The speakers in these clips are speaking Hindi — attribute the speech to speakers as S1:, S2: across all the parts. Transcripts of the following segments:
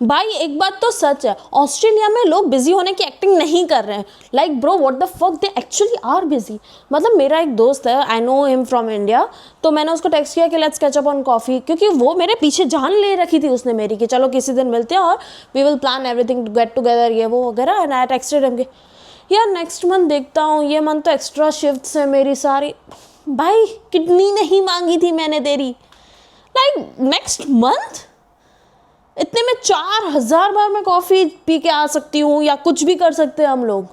S1: भाई एक बात तो सच है, ऑस्ट्रेलिया में लोग बिजी होने की एक्टिंग नहीं कर रहे हैं। Like bro what the fuck, they actually are busy. मतलब मेरा एक दोस्त है, I know him from India, तो मैंने उसको टेक्स्ट किया कि let's catch up on coffee, क्योंकि वो मेरे पीछे जान ले रखी थी उसने मेरी कि चलो किसी दिन मिलते हैं और we will plan everything to get together, ये वो वगैरह। एंड आई टेक्स्टेड हिम कि यार नेक्स्ट मंथ देखता हूँ, ये मंथ तो एक्स्ट्रा शिफ्ट्स है मेरी सारी। भाई किडनी नहीं मांगी थी मैंने तेरी, लाइक नेक्स्ट मंथ? इतने में 4000 बार मैं कॉफ़ी पी के आ सकती हूँ या कुछ भी कर सकते हैं हम लोग।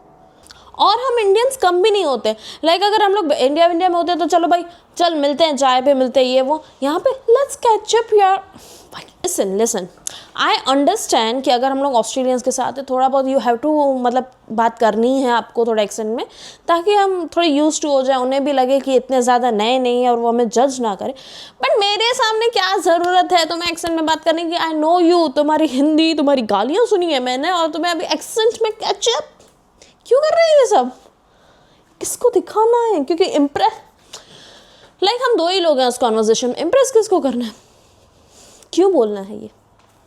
S1: और हम इंडियंस कम भी नहीं होते। लाइक अगर हम लोग इंडिया में होते तो चलो भाई चल मिलते हैं, चाय पे मिलते हैं, ये वो। यहाँ पे लेट्स कैच अप यार। लिसन आई अंडरस्टैंड कि अगर हम लोग ऑस्ट्रेलियंस के साथ है थोड़ा बहुत यू हैव टू मतलब बात करनी है आपको थोड़ा एक्सेंट में, ताकि हम थोड़े यूज टू हो जाए, उन्हें भी लगे कि इतने ज़्यादा नए नहीं है और वो हमें जज ना करें। बट मेरे सामने क्या ज़रूरत है तुम्हें एक्सेंट में बात करने की? आई नो यू, तुम्हारी हिंदी, तुम्हारी गालियाँ सुनी है मैंने, और तुम्हें अभी एक्सेंट में कैचअप क्यों कर रहे हैं ये सब? किसको दिखाना है? क्योंकि इम्प्रेस, लाइक हम दो ही लोग हैं उस कॉन्वर्जेशन में, इम्प्रेस किसको करना है? क्यों बोलना है ये?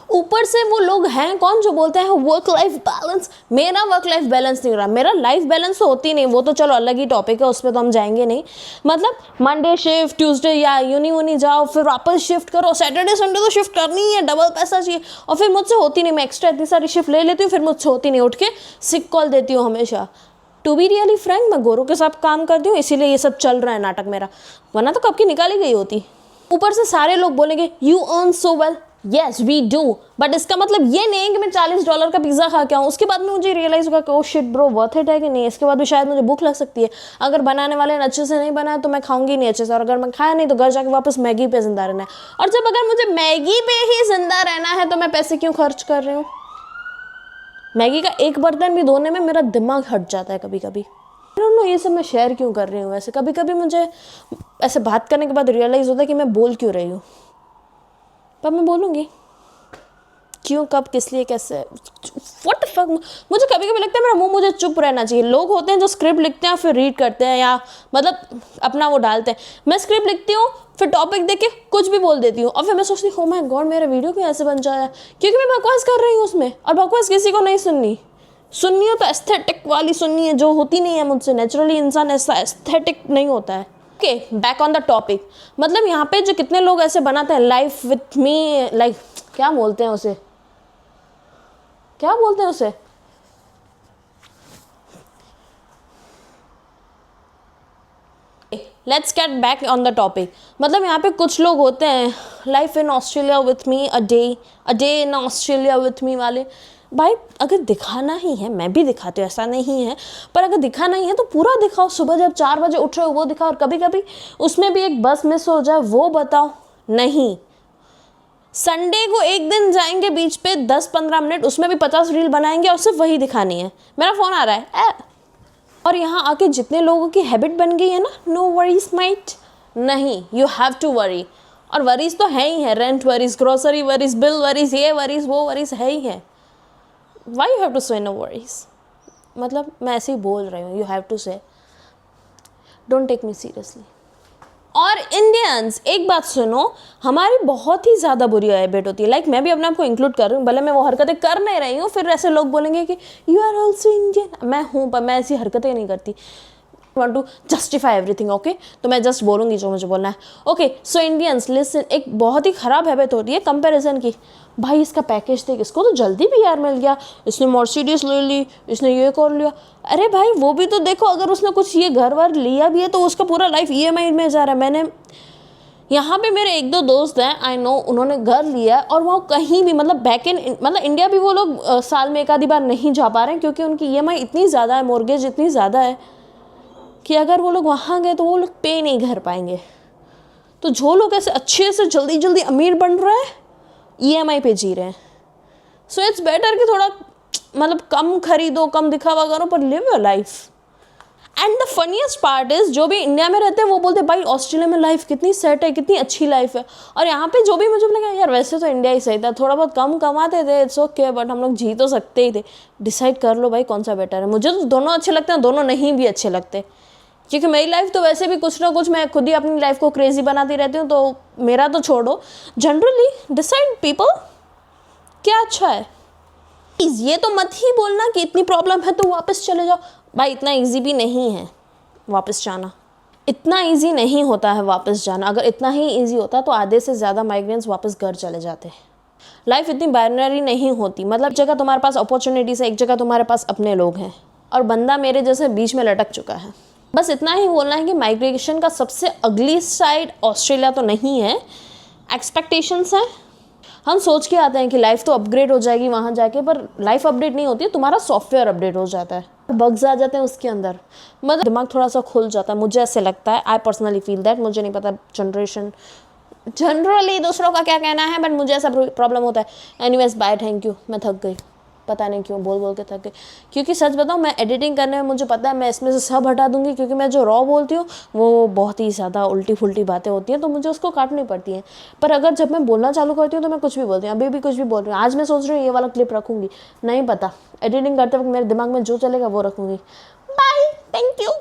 S1: ऊपर से वो लोग हैं कौन जो बोलते हैं वर्क लाइफ बैलेंस। मेरा वर्क लाइफ बैलेंस नहीं हो रहा, मेरा लाइफ बैलेंस तो होती नहीं, वो तो चलो अलग ही टॉपिक है, उस पर तो हम जाएंगे नहीं। मतलब मंडे शिफ्ट, ट्यूसडे या यूनी जाओ, फिर वापस शिफ्ट करो, सैटरडे संडे तो शिफ्ट करनी ही है, डबल पैसा चाहिए। और फिर मुझसे होती नहीं, मैं एक्स्ट्रा इतनी सारी शिफ्ट ले लेती हूँ, फिर मुझसे होती नहीं, उठ के सिक कॉल देती हूँ हमेशा। टू बी रियली फ्रैंक, मैं गोरों के साथ काम करती हूँ, इसीलिए ये सब चल रहा है नाटक मेरा, वरना तो कब की निकाली गई होती। ऊपर से सारे लोग बोलेंगे you earn so well, yes we do, but इसका मतलब ये नहीं है कि मैं $40 का पिज्ज़ा खा के आऊँ, उसके बाद में मुझे रियलाइज़ होगा कि oh shit bro worth it है कि नहीं। इसके बाद भी शायद मुझे भूख लग सकती है, अगर बनाने वाले ने अच्छे से नहीं बनाया तो मैं खाऊंगी नहीं अच्छे से, और अगर मैं खाया नहीं तो घर जाके वापस मैगी पे जिंदा रहना है। और जब अगर मुझे मैगी पे ही जिंदा रहना है तो मैं पैसे क्यों खर्च कर रही हूँ? मैगी का एक बर्तन भी धोने में मेरा दिमाग हट जाता है कभी कभी। आई डोंट नो ये सब मैं शेयर क्यों कर रही हूँ। वैसे कभी कभी मुझे ऐसे बात करने के बाद रियलाइज़ होता है कि मैं बोल क्यों रही हूँ, पर मैं बोलूँगी क्यों, कब, किस लिए, कैसे, व्हाट द फक। मुझे कभी कभी लगता है मेरा मुंह मुझे चुप रहना चाहिए। लोग होते हैं जो स्क्रिप्ट लिखते हैं फिर रीड करते हैं या मतलब अपना वो डालते हैं, मैं स्क्रिप्ट लिखती हूँ फिर टॉपिक देख के कुछ भी बोल देती हूँ, और फिर मैं सोचती हूँ ओ माय गॉड मेरा वीडियो क्यों ऐसे बन जाए, क्योंकि मैं बकवास कर रही हूँ उसमें, और बकवास किसी को नहीं सुननी हो तो एस्थेटिक वाली सुननी है, जो होती नहीं है मुझसे। नेचुरली इंसान ऐसा एस्थेटिक नहीं होता है। Okay back on the topic, मतलब यहाँ पे जो कितने लोग ऐसे बनाते हैं लाइफ विथ मी, लाइक क्या बोलते हैं उसे, क्या बोलते हैं उसे, let's get back on the topic. मतलब यहाँ पे कुछ लोग होते हैं life in Australia with me, a day in Australia with me वाले। भाई अगर दिखाना ही है, मैं भी दिखाती हूँ ऐसा नहीं है, पर अगर दिखाना ही है तो पूरा दिखाओ। सुबह जब 4 बजे उठ रहे हो वो दिखाओ, और कभी कभी उसमें भी एक बस मिस हो जाए वो बताओ। नहीं, संडे को एक दिन जाएंगे बीच पे 10-15 मिनट, उसमें भी 50 रील बनाएंगे और सिर्फ वही दिखानी है। मेरा फ़ोन आ रहा है और यहाँ आके जितने लोगों की हैबिट बन गई है ना, नो वरीज माइट, नहीं यू हैव टू वरी। और वरीज तो है ही है, rent worries, grocery worries, bill worries, ये वरीज वो वरीज है ही है। वाई यू हैव टू से नो वरीज? मतलब मैं ऐसे ही बोल रही हूँ, यू हैव टू से, डोंट टेक मी सीरियसली। और इंडियंस एक बात सुनो, हमारी बहुत ही ज़्यादा बुरी हैबिट होती है, लाइक मैं भी अपने आप को इंक्लूड कर रही हूँ, भले मैं वो हरकतें कर नहीं रही हूँ, फिर ऐसे लोग बोलेंगे कि यू आर ऑल्सो इंडियन। मैं हूँ पर मैं ऐसी हरकतें नहीं करती। want to justify everything, okay? तो मैं जस्ट बोलूँगी जो मुझे बोलना है। ओके सो इंडियंस लिसन, एक बहुत ही ख़राब हैबिट होती है कंपैरिजन की। भाई इसका पैकेज देख, इसको तो जल्दी भी यार मिल गया, इसने मर्सिडीज ले ली, इसने ये कर लिया। अरे भाई वो भी तो देखो, अगर उसने कुछ ये घर वर लिया भी है तो उसका पूरा लाइफ EMI में जा रहा है। मैंने यहाँ पे मेरे 1-2 दोस्त हैं, आई नो, उन्होंने घर लिया और वो कहीं भी मतलब बैक इन मतलब इंडिया भी वो लोग साल में एक आधी बार नहीं जा पा रहे हैं, क्योंकि उनकी EMI इतनी ज़्यादा है, मॉर्गेज इतनी ज़्यादा है कि अगर वो लोग वहाँ गए तो वो लोग पे नहीं कर पाएंगे। तो जो लोग ऐसे अच्छे से जल्दी जल्दी अमीर बन रहे हैं, EMI पे जी रहे हैं। सो इट्स बेटर कि थोड़ा मतलब कम खरीदो, कम दिखावा करो, पर live your life. And the funniest part is, जो भी इंडिया में रहते हैं वो बोलते हैं भाई ऑस्ट्रेलिया में लाइफ कितनी सेट है, कितनी अच्छी लाइफ है। और यहाँ पे जो भी मुझे लगा यार वैसे तो इंडिया ही सही था, थोड़ा बहुत कम कमाते थे, इट्स ओके, बट हम लोग जी तो सकते ही थे। डिसाइड कर लो भाई कौन सा बेटर है। मुझे तो दोनों अच्छे लगते हैं, दोनों नहीं भी अच्छे लगते, क्योंकि मेरी लाइफ तो वैसे भी कुछ ना कुछ मैं खुद ही अपनी लाइफ को क्रेजी बनाती रहती हूँ, तो मेरा तो छोड़ो। जनरली डिसाइड पीपल, क्या अच्छा है? प्लीज़ ये तो मत ही बोलना कि इतनी प्रॉब्लम है तो वापस चले जाओ। भाई इतना इजी भी नहीं है वापस जाना, इतना इजी नहीं होता है वापस जाना। अगर इतना ही इजी होता तो आधे से ज़्यादा माइग्रेंट्स वापस घर चले जाते। लाइफ इतनी बाइनरी नहीं होती, मतलब एक जगह तुम्हारे पास अपॉर्चुनिटीज है, एक जगह तुम्हारे पास अपने लोग हैं, और बंदा मेरे जैसे बीच में लटक चुका है। बस इतना ही बोलना है कि माइग्रेशन का सबसे अगली साइड ऑस्ट्रेलिया तो नहीं है, एक्सपेक्टेशंस है। हम सोच के आते हैं कि लाइफ तो अपग्रेड हो जाएगी वहाँ जाके, पर लाइफ अपडेट नहीं होती है, तुम्हारा सॉफ्टवेयर अपडेट हो जाता है, बग्स आ जाते हैं उसके अंदर, मतलब दिमाग थोड़ा सा खुल जाता है, मुझे ऐसे लगता है। आई पर्सनली फील दैट, मुझे नहीं पता जनरली दूसरों का क्या कहना है, बट मुझे ऐसा प्रॉब्लम होता है। Anyways bye, thank you. मैं थक गई, पता नहीं क्यों बोल बोल के थक गई, क्योंकि सच बताऊँ मैं एडिटिंग करने में मुझे पता है मैं इसमें से सब हटा दूंगी, क्योंकि मैं जो रॉ बोलती हूँ वो बहुत ही ज़्यादा उल्टी फुल्टी बातें होती हैं, तो मुझे उसको काटनी पड़ती हैं। पर अगर जब मैं बोलना चालू करती हूँ तो मैं कुछ भी बोलती हूँ, अभी भी कुछ भी बोल रही हूँ। आज मैं सोच रही हूँ ये वाला क्लिप रखूँगी, नहीं पता, एडिटिंग करते वक्त मेरे दिमाग में जो चलेगा वो रखूँगी। Bye, thank you.